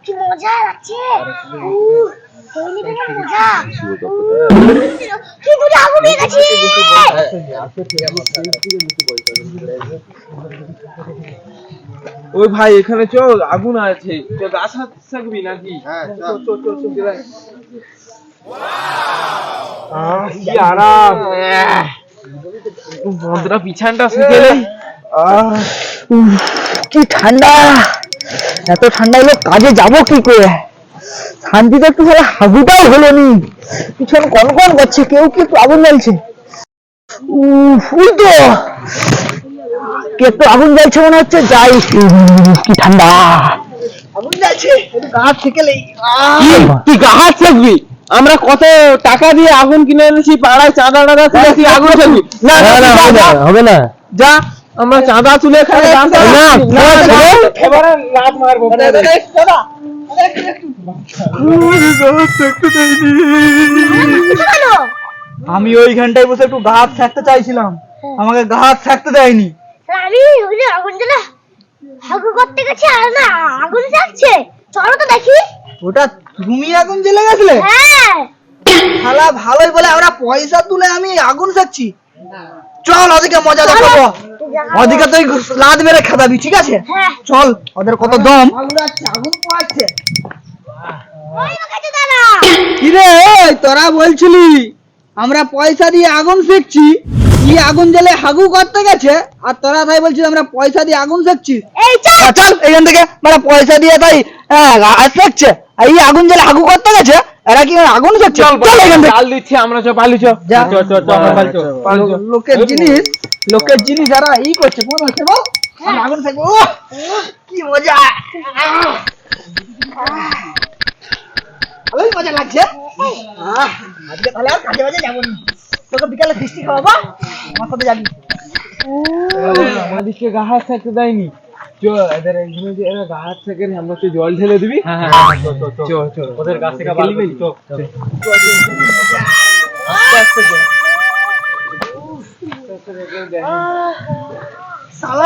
কি মজা লাগছে। ওই ভাই এখানে চল, আগুন আছে, চল গাছ হাতে থাকবি নাকি? কি আরাম, বন্ধুরা বিছানটা শুকেলে কি ঠান্ডা, এত ঠান্ডা হলো কাজে যাবো কি করে? শান্তিতে একটু হাগুটাও হলো নি, পিছনে কনকন করছে, কেউ কি একটু আগুন জ্বালছে? উল্টো কে একটু আগুন জ্বালছে মনে হচ্ছে, যাই। কি ঠান্ডা, আগুন জ্বালছে, গাছ থেকেলেই। তুই গাছ থাকবি? আমরা কত টাকা দিয়ে আগুন কিনে এনেছি, পাড়ায় চাঁদা টাকা তুলে তুই আগুন থাকবি? না হবে না, যা, আমরা চাঁদা তুলে এখানে লাভ মারবো। আমি ওইখানটায় বসে একটু গাছ থাকতে চাইছিলাম, আমাকে গাছ থাকতে দেয়নি। আমি আগুন জ্বালা হাগু করতে গেছি, আর না আগুন থাকছে। চলো তো দেখি। ওটা তুমি আগুন জ্বেলে গেছিলে? হ্যাঁ শালা ভালোই বলে আমরা পয়সা তুলে আমি আগুন থাকছি। চল ওদিকে মজা দেখাবো, ওদিকে তুই লাদ মেরে খাদাবি, ঠিক আছে? চল, ওদের কত দম। আগুন পোয়াচ্ছে। কিরে তোরা বলছিলি আমরা পয়সা দিয়ে আগুন শিখছি, কি আগুন জ্বেলে হাগু করতে গেছে, আর তোরা তাই বলছিস আমরা পয়সা দিয়ে আগুন শিখছি। চল এখান থেকে, মানে পয়সা দিয়ে তাই শিখছে, এই আগুন জ্বেলে হাগু করতে গেছে, এরা কি আগুন শিখছে? চল এখান থেকে, চাল দিচ্ছি আমরা, চল পালু, লোকের জিনিস যারা ই করছে মনে হচ্ছে বল আগুন থাকবে। কি মজা, ভালোই মজা লাগছে। আজকে তাহলে আর কাজে বাজে যাবো না, তোকে বিকালে ফিস্টি খাওয়াবো, আমার সাথে যাবি। আমাদেরকে গাছ থাকতে দেয়নি, চল এদের এখানে যে এরা গাছ থেকে আমরা তো জল ঢেলে দিবি। চল ওদের গাছ থেকে সালা